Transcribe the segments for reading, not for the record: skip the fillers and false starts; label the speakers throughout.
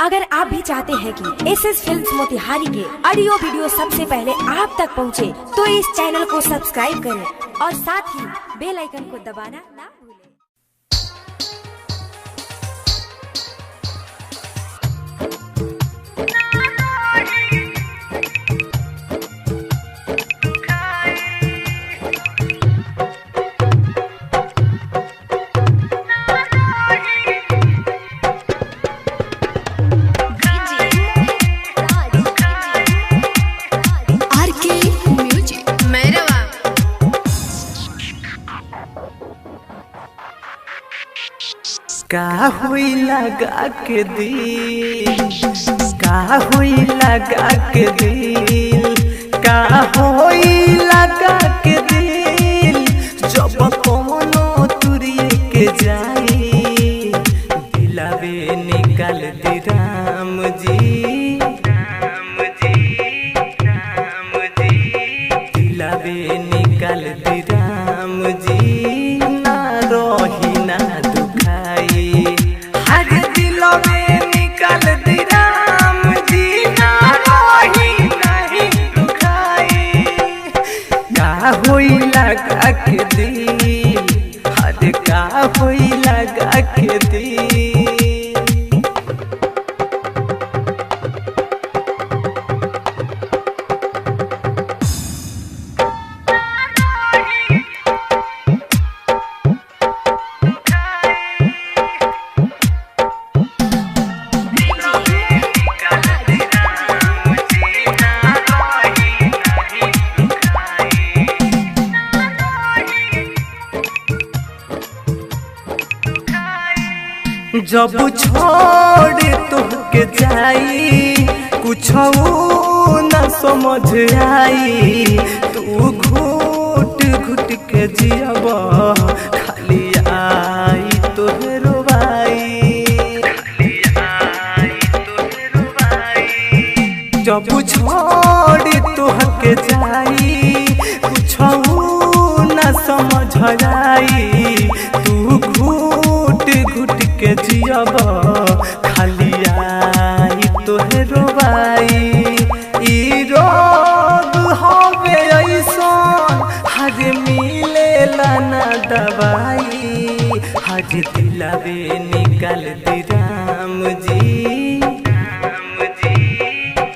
Speaker 1: अगर आप भी चाहते हैं कि एसएस फिल्म्स मोतिहारी के ऑडियो वीडियो सबसे पहले आप तक पहुंचे, तो इस चैनल को सब्सक्राइब करें और साथ ही बेल आइकन को दबाना ना भूलें।
Speaker 2: का हुई लगा के दिल, का हुई लगा के दिल, का हुई लगा के दिल, जब कोनो तुरिए के जाई दिलावे निकाल दी राम जी, राम जी, राम जी, दिलावे निकाल दी राम जी, ना रही ना लगा के दिल, हर का हुई लगा के दिल। जब छोड़ तुहके जाई कुछ न समझ आई, तू घुट घुट के जियब खाली आई तोहे रोवाई, खाली आई तोहे रोवाई। जब छोड़ तुहके जाई कुछ न समझ आई, तू घुट घुट के जियब खाली आई तोहे रोवाई। ई रोग हवे ऐसन हज मिलेला ना दवाई, हज दिलावे निकाल दी राम जी, राम जी,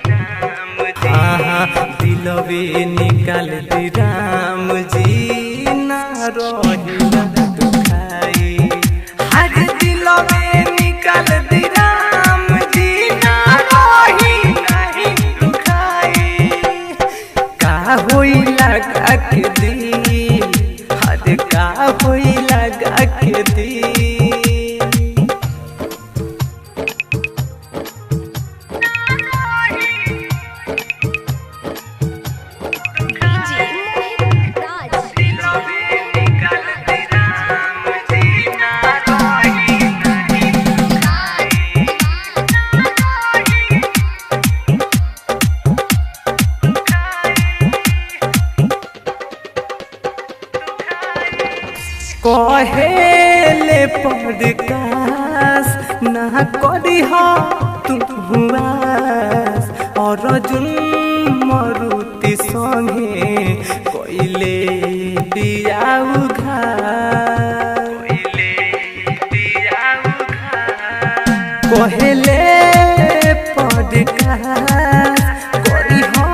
Speaker 2: राम जी, हाँ दिलवे निकाल दी राम जी, ना रही ना दुखाई, हज दिलवे निकाल दी राम जी, ना रही नहीं दुखाई। का हुई लगा के दिल, हज का हुई लगा के दिल। कहेले पॉडकास ना करी हो तू हुआस, और जुन मरुति संगे कोइले दियाउ घास, कोइले दियाउ घास। कहेले पॉडकास करी हो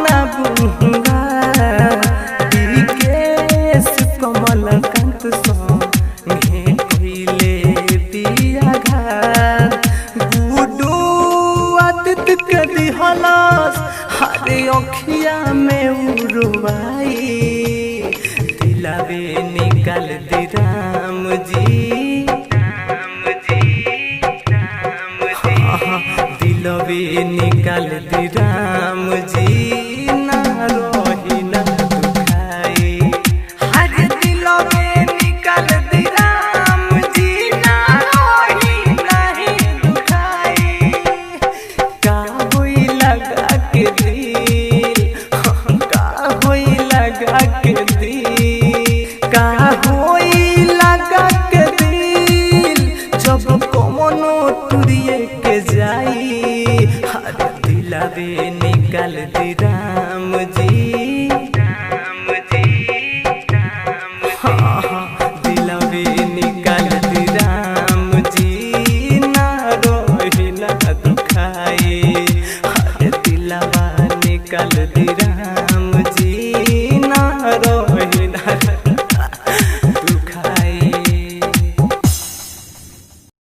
Speaker 2: ना बुआ, दिकेश कमल संगे कोइले दिया घात, गुडू आदित्य के दिहलस हरे अखिया में उड़वाई, दिलावे निकाल दी राम जी, राम जी, राम जी, दिलवे निकाल दी राम जी, ना रही ना दुखाई, हज दिलवे निकाल दी राम जी, ना रही नहीं दुखाई। का हुई लगा के दिल, का हुई लगा के दिल, का हुई लगा के दिल, जब कोनो तुरिए के जाई, अरे दिलवे निकाल दी राम जी।